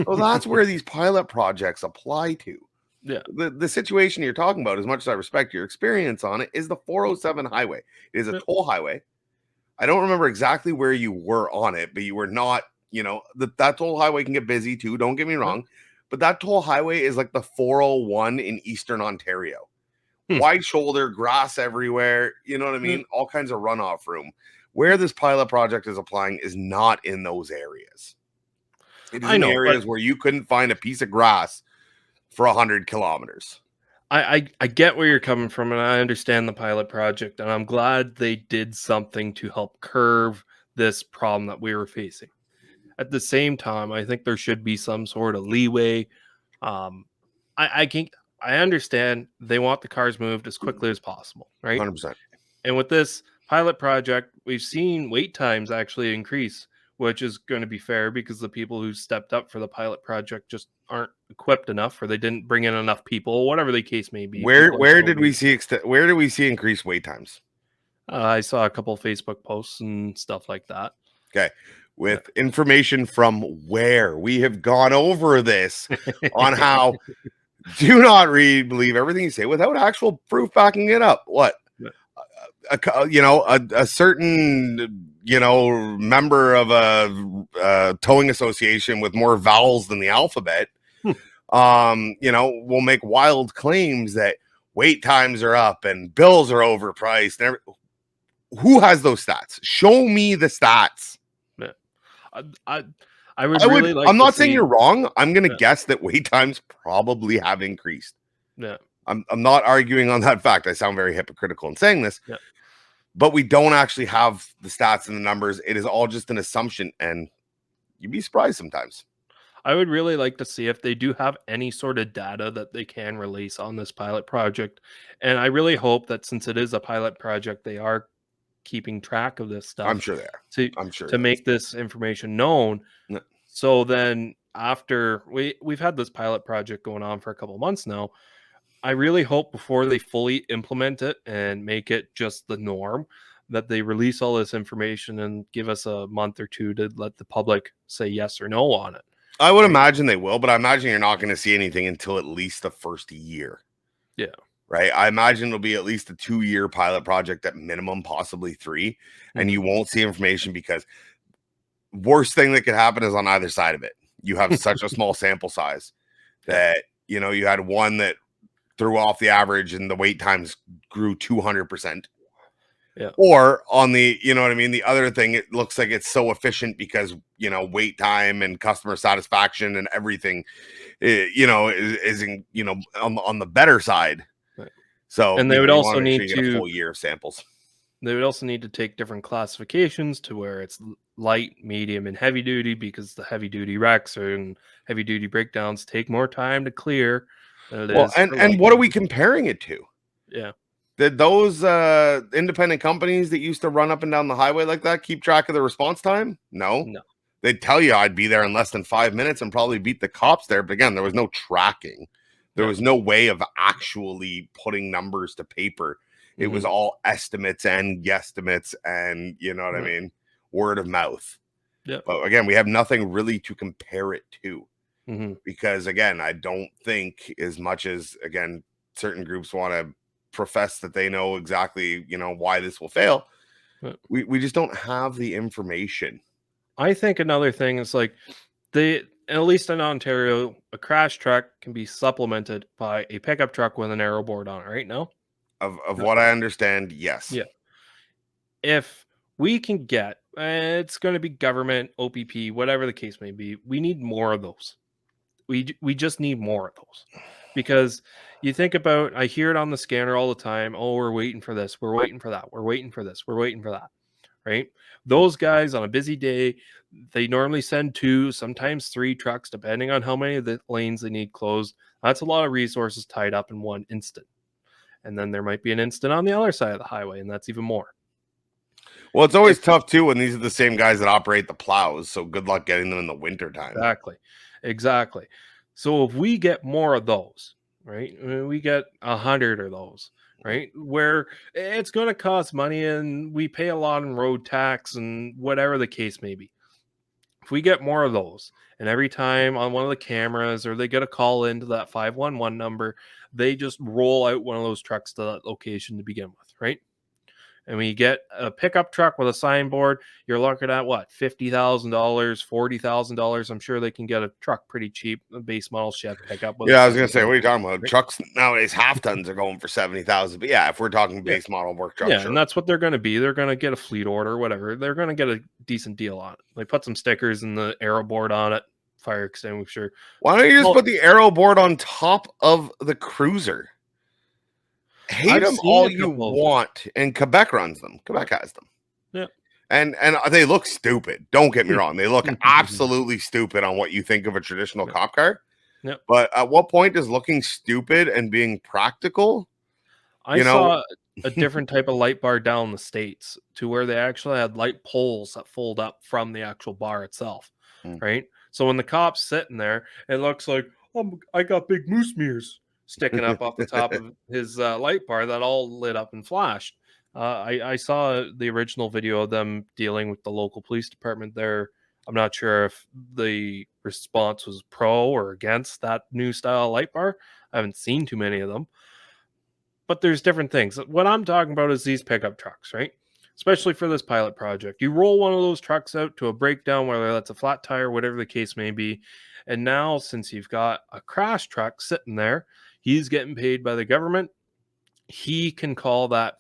S1: Well, that's where these pilot projects apply to.
S2: Yeah.
S1: The situation you're talking about, as much as I respect your experience on it, is the 407 highway. It is a toll highway. I don't remember exactly where you were on it, but you were not, you know, that toll highway can get busy too. Don't get me wrong. But that toll highway is like the 401 in Eastern Ontario. Wide shoulder, grass everywhere. You know what I mean? All kinds of runoff room. Where this pilot project is applying is not in those areas. It is in the areas where you couldn't find a piece of grass for 100 kilometers.
S2: I get where you're coming from, and I understand the pilot project, and I'm glad they did something to help curve this problem that we were facing. At the same time, I think there should be some sort of leeway. I understand they want the cars moved as quickly as possible, right?
S1: 100%.
S2: And with this pilot project, we've seen wait times actually increase, which is going to be fair because the people who stepped up for the pilot project just aren't equipped enough, or they didn't bring in enough people, whatever the case may be.
S1: Where did we see increased wait times?
S2: I saw a couple Facebook posts and stuff like that.
S1: Okay. With information from where we have gone over this on how do not believe everything you say without actual proof backing it up. What? A certain, member of a towing association with more vowels than the alphabet, will make wild claims that wait times are up and bills are overpriced. And who has those stats? Show me the stats. I'm not saying you're wrong. I'm going to guess that wait times probably have increased.
S2: Yeah.
S1: I'm not arguing on that fact. I sound very hypocritical in saying this, but we don't actually have the stats and the numbers. It is all just an assumption, and you'd be surprised sometimes.
S2: I would really like to see if they do have any sort of data that they can release on this pilot project. And I really hope that since it is a pilot project, they are keeping track of this stuff.
S1: I'm sure they are.
S2: To make this information known. So then after we've had this pilot project going on for a couple of months now, I really hope before they fully implement it and make it just the norm, that they release all this information and give us a month or two to let the public say yes or no on it.
S1: I would
S2: Right.
S1: imagine they will, but I imagine you're not going to see anything until at least the first year.
S2: Yeah.
S1: Right. I imagine it'll be at least a 2-year pilot project at minimum, possibly 3. And you won't see information because worst thing that could happen is on either side of it. You have such a small sample size that, you know, you had one that threw off the average and the wait times grew 200%.
S2: Yeah.
S1: Or on the, you know what I mean? The other thing, it looks like it's so efficient because, you know, wait time and customer satisfaction and everything, you know, is in, you know, on the better side.
S2: Right.
S1: So,
S2: And they
S1: you
S2: would
S1: know, you
S2: also
S1: wanna make sure
S2: need
S1: you get a
S2: to
S1: full year of samples.
S2: They would also need to take different classifications to where it's light, medium, and heavy duty, because the heavy duty wrecks and heavy duty breakdowns take more time to clear than it
S1: Well,
S2: is.
S1: and
S2: for
S1: and
S2: light
S1: what are we
S2: duty.
S1: comparing it to?
S2: Yeah.
S1: Did those independent companies that used to run up and down the highway like that keep track of the response time? No.
S2: No.
S1: They'd tell you I'd be there in less than 5 minutes and probably beat the cops there. But again, there was no tracking. There
S2: No.
S1: was no way of actually putting numbers to paper. It was all estimates and guesstimates and, you know what I mean, word of mouth.
S2: Yeah.
S1: But again, we have nothing really to compare it to.
S2: Mm-hmm.
S1: Because again, I don't think, as much as again certain groups want to profess that they know exactly, you know, why this will fail, we just don't have the information.
S2: I think another thing is like at least in Ontario, a crash truck can be supplemented by a pickup truck with an aero board on it right now.
S1: Of what I understand, yes.
S2: Yeah. If we can get, it's going to be government, OPP, whatever the case may be, we need more of those. We just need more of those, because you think about, I hear it on the scanner all the time. Oh, we're waiting for this. We're waiting for that. We're waiting for this. We're waiting for that. Right. Those guys on a busy day, they normally send 2, sometimes 3 trucks, depending on how many of the lanes they need closed. That's a lot of resources tied up in one instant. And then there might be an instant on the other side of the highway, and that's even more.
S1: Well, it's always tough too when these are the same guys that operate the plows. So good luck getting them in the winter time.
S2: Exactly. So if we get more of those, right? We get 100 of those, right? Where it's going to cost money and we pay a lot in road tax and whatever the case may be. If we get more of those, and every time on one of the cameras or they get a call into that 511 number, they just roll out one of those trucks to that location to begin with, right? And when you get a pickup truck with a signboard, you're looking at what, $50,000, $40,000. I'm sure they can get a truck pretty cheap, a base model Chevy pickup.
S1: Yeah, I was gonna say, what are you talking about?
S2: Right.
S1: Trucks nowadays, half tons are going for 70,000. But yeah, if we're talking base model work truck,
S2: Yeah,
S1: sure.
S2: and that's what they're going to be. They're going to get a fleet order, or whatever. They're going to get a decent deal on it. They put some stickers and the aero board on it, fire extinguisher.
S1: Why don't you just put the aero board on top of the cruiser? Hate them all you want, and Quebec runs them. Quebec has them.
S2: Yeah.
S1: And they look stupid. Don't get me wrong. They look absolutely stupid on what you think of a traditional cop car.
S2: Yep.
S1: But at what point is looking stupid and being practical?
S2: I saw a different type of light bar down in the States, to where they actually had light poles that fold up from the actual bar itself. Right. So when the cop's sitting there, it looks like, oh, I got big moose mirrors sticking up off the top of his light bar that all lit up and flashed. I saw the original video of them dealing with the local police department there. I'm not sure if the response was pro or against that new style light bar. I haven't seen too many of them. But there's different things. What I'm talking about is these pickup trucks, right? Especially for this pilot project. You roll one of those trucks out to a breakdown, whether that's a flat tire, whatever the case may be. And now, since you've got a crash truck sitting there, he's getting paid by the government. He can call that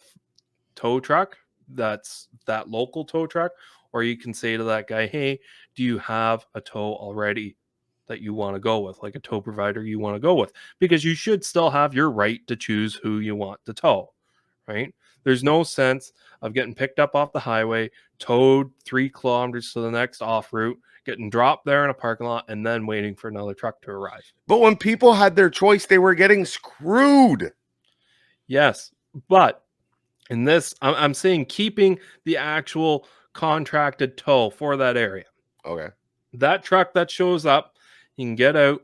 S2: tow truck, that's that local tow truck, or you can say to that guy, hey, do you have a tow already that you want to go with, like a tow provider you want to go with? Because you should still have your right to choose who you want to tow, right? There's no sense of getting picked up off the highway, towed 3 kilometers to the next off route, getting dropped there in a parking lot, and then waiting for another truck to arrive.
S1: But when people had their choice, they were getting screwed.
S2: Yes, but in this, I'm saying keeping the actual contracted tow for that area.
S1: Okay.
S2: That truck that shows up, You can get out,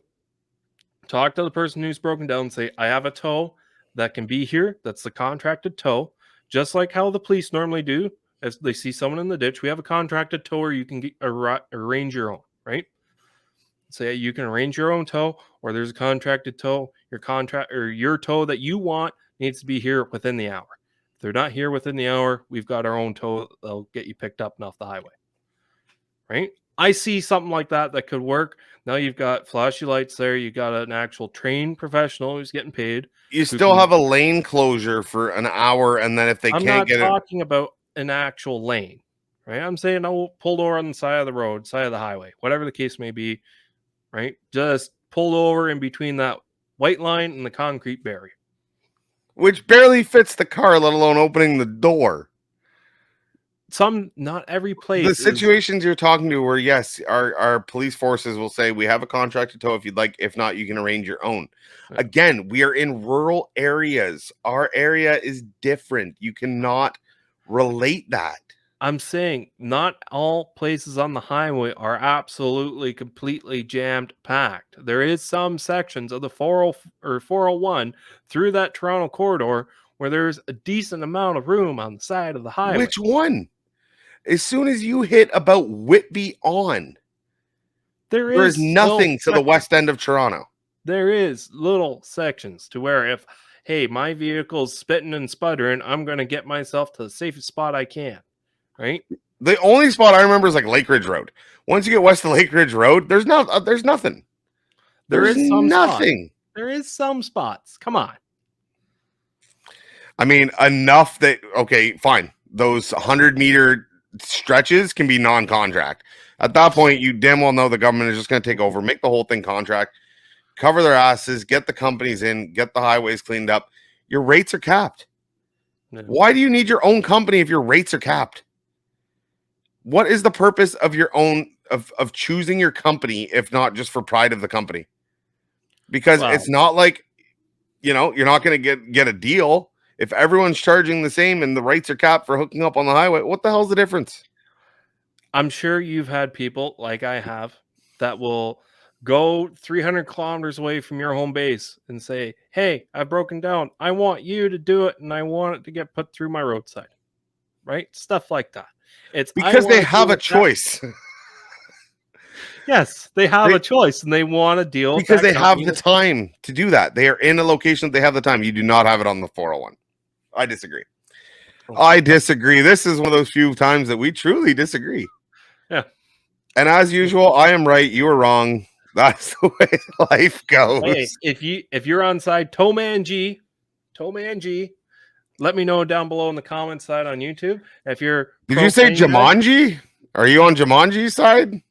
S2: talk to the person who's broken down, and say, I have a tow that can be here. That's the contracted tow. Just like how the police normally do. As they see someone in the ditch, we have a contracted tow, or you can arrange your own, right? Say you can arrange your own tow, or there's a contracted tow. Your tow that you want needs to be here within the hour. If they're not here within the hour, we've got our own tow that'll get you picked up and off the highway. Right? I see something like that could work. Now you've got flashy lights there. You got an actual trained professional who's getting paid.
S1: You still have a lane closure for an hour, and then if they
S2: I'm
S1: can't
S2: not
S1: get it,
S2: talking about an actual lane, right? I'm saying pulled over on the side of the road, side of the highway, whatever the case may be, right? Just pulled over in between that white line and the concrete barrier.
S1: which barely fits the car, let alone opening the door.
S2: Not every place.
S1: The situations you're talking to where, yes, our police forces will say, we have a contracted tow if you'd like. If not, you can arrange your own.
S2: Yeah.
S1: Again, we are in rural areas. Our area is different. You cannot relate that.
S2: I'm saying not all places on the highway are absolutely completely jammed packed. There is some sections of the 40 or 401 through that Toronto corridor where there's a decent amount of room on the side of the highway.
S1: Which one? As soon as you hit about Whitby on, there is nothing to the west end of Toronto.
S2: There is little sections to where if, hey, my vehicle's spitting and sputtering, I'm going to get myself to the safest spot I can. Right?
S1: The only spot I remember is like Lake Ridge Road. Once you get west of Lake Ridge Road, there's nothing. There's nothing.
S2: There is some spots. Come on.
S1: I mean, enough that, okay, fine. Those 100-meter stretches can be non-contract. At that point, you damn well know the government is just going to take over, make the whole thing contract, cover their asses, get the companies in, get the highways cleaned up. Your rates are capped. Yeah. Why do you need your own company if your rates are capped? What is the purpose of your own of choosing your company if not just for pride of the company? Because it's not like, you're not going to get a deal if everyone's charging the same and the rates are capped for hooking up on the highway. What the hell's the difference?
S2: I'm sure you've had people like I have that will go 300 kilometers away from your home base and say, hey, I've broken down. I want you to do it, and I want it to get put through my roadside. Right? Stuff like that. It's
S1: because they have a choice.
S2: Yes, they have a choice, and they want to deal
S1: because they have the time to do that. They are in a location that they have the time. You do not have it on the 401. I disagree. I disagree. This is one of those few times that we truly disagree.
S2: Yeah.
S1: And as usual, I am right. You are wrong. That's the way life goes.
S2: Hey, if you're on side TowManG, let me know down below in the comments side on YouTube. If you're
S1: Did you say Jumanji? Are you on Jumanji's side?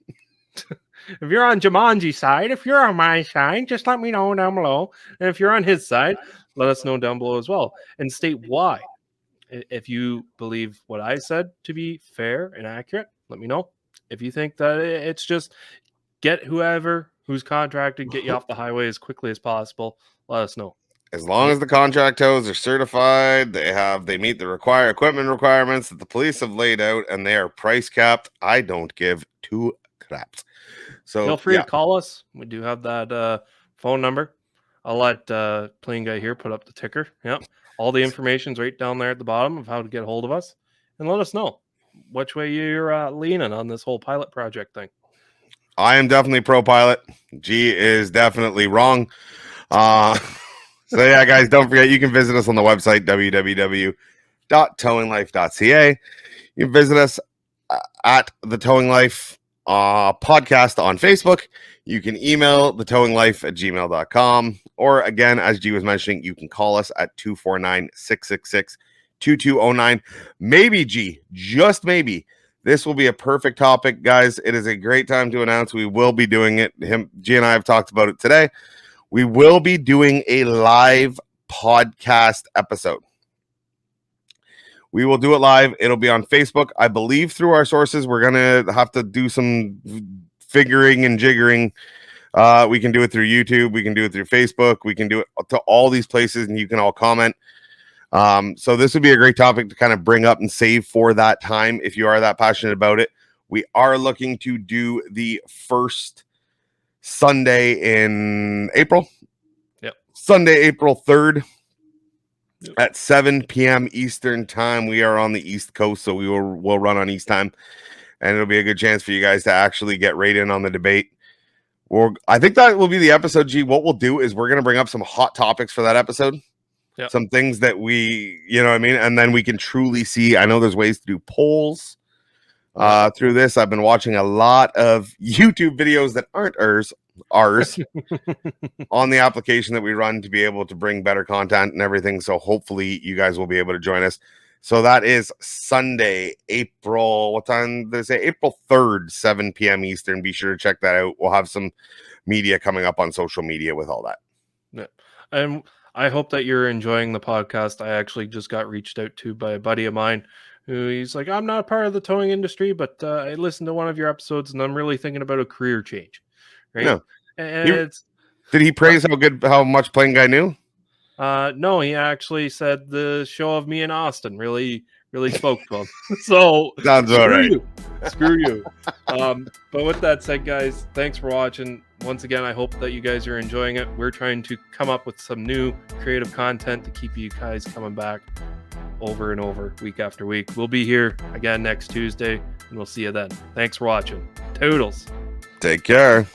S2: If you're on Jumanji's side, if you're on my side, just let me know down below. And if you're on his side, let us know down below as well. And state why. If you believe what I said to be fair and accurate, let me know. If you think that it's just get whoever who's contracted, get you off the highway as quickly as possible, let us know.
S1: As long as the contract tows are certified, they meet the equipment requirements that the police have laid out, and they are price capped, I don't give two craps. So
S2: feel free to call us. We do have that phone number. I'll let PlainGuy here put up the ticker. Yep. All the information's right down there at the bottom of how to get a hold of us, and let us know which way you're leaning on this whole pilot project thing.
S1: I am definitely pro pilot. G is definitely wrong. So yeah, guys, don't forget you can visit us on the website www.towinglife.ca. You can visit us at the Towing Life podcast on Facebook. You can email thetowinglife@gmail.com, or again, as G was mentioning, you can call us at 249-666-2209. Maybe G, just maybe, this will be a perfect topic, guys. It is a great time to announce we will be doing it. G and I have talked about it today. We will be doing a live podcast episode. We will do it live. It'll be on Facebook. I believe through our sources, we're going to have to do some figuring and jiggering. We can do it through YouTube. We can do it through Facebook. We can do it to all these places, and you can all comment. So this would be a great topic to kind of bring up and save for that time if you are that passionate about it. We are looking to do the first Sunday in April.
S2: Yep.
S1: Sunday, April 3rd.
S2: Yep.
S1: At 7 p.m. Eastern time. We are on the East Coast, so we'll run on East time, and it'll be a good chance for you guys to actually get right in on the debate. I think that will be the episode, G. What we'll do is we're going to bring up some hot topics for that episode.
S2: Yep.
S1: Some things that we, you know what I mean? And then we can truly see. I know there's ways to do polls through this. I've been watching a lot of YouTube videos that aren't ours on the application that we run to be able to bring better content and everything. So hopefully you guys will be able to join us. So that is Sunday, what time did they say? April 3rd, 7 p.m. Eastern. Be sure to check that out. We'll have some media coming up on social media with all that.
S2: Yeah. And I hope that you're enjoying the podcast. I actually just got reached out to by a buddy of mine who he's like, I'm not part of the towing industry, but I listened to one of your episodes and I'm really thinking about a career change. Right.
S1: Yeah.
S2: And
S1: did he praise how much PlainGuy knew?
S2: No, he actually said the show of me and Austin really spoke to him. So
S1: sounds all right.
S2: Screw you. But with that said, guys, thanks for watching. Once again, I hope that you guys are enjoying it. We're trying to come up with some new creative content to keep you guys coming back over and over, week after week. We'll be here again next Tuesday, and we'll see you then. Thanks for watching. Toodles.
S1: Take care.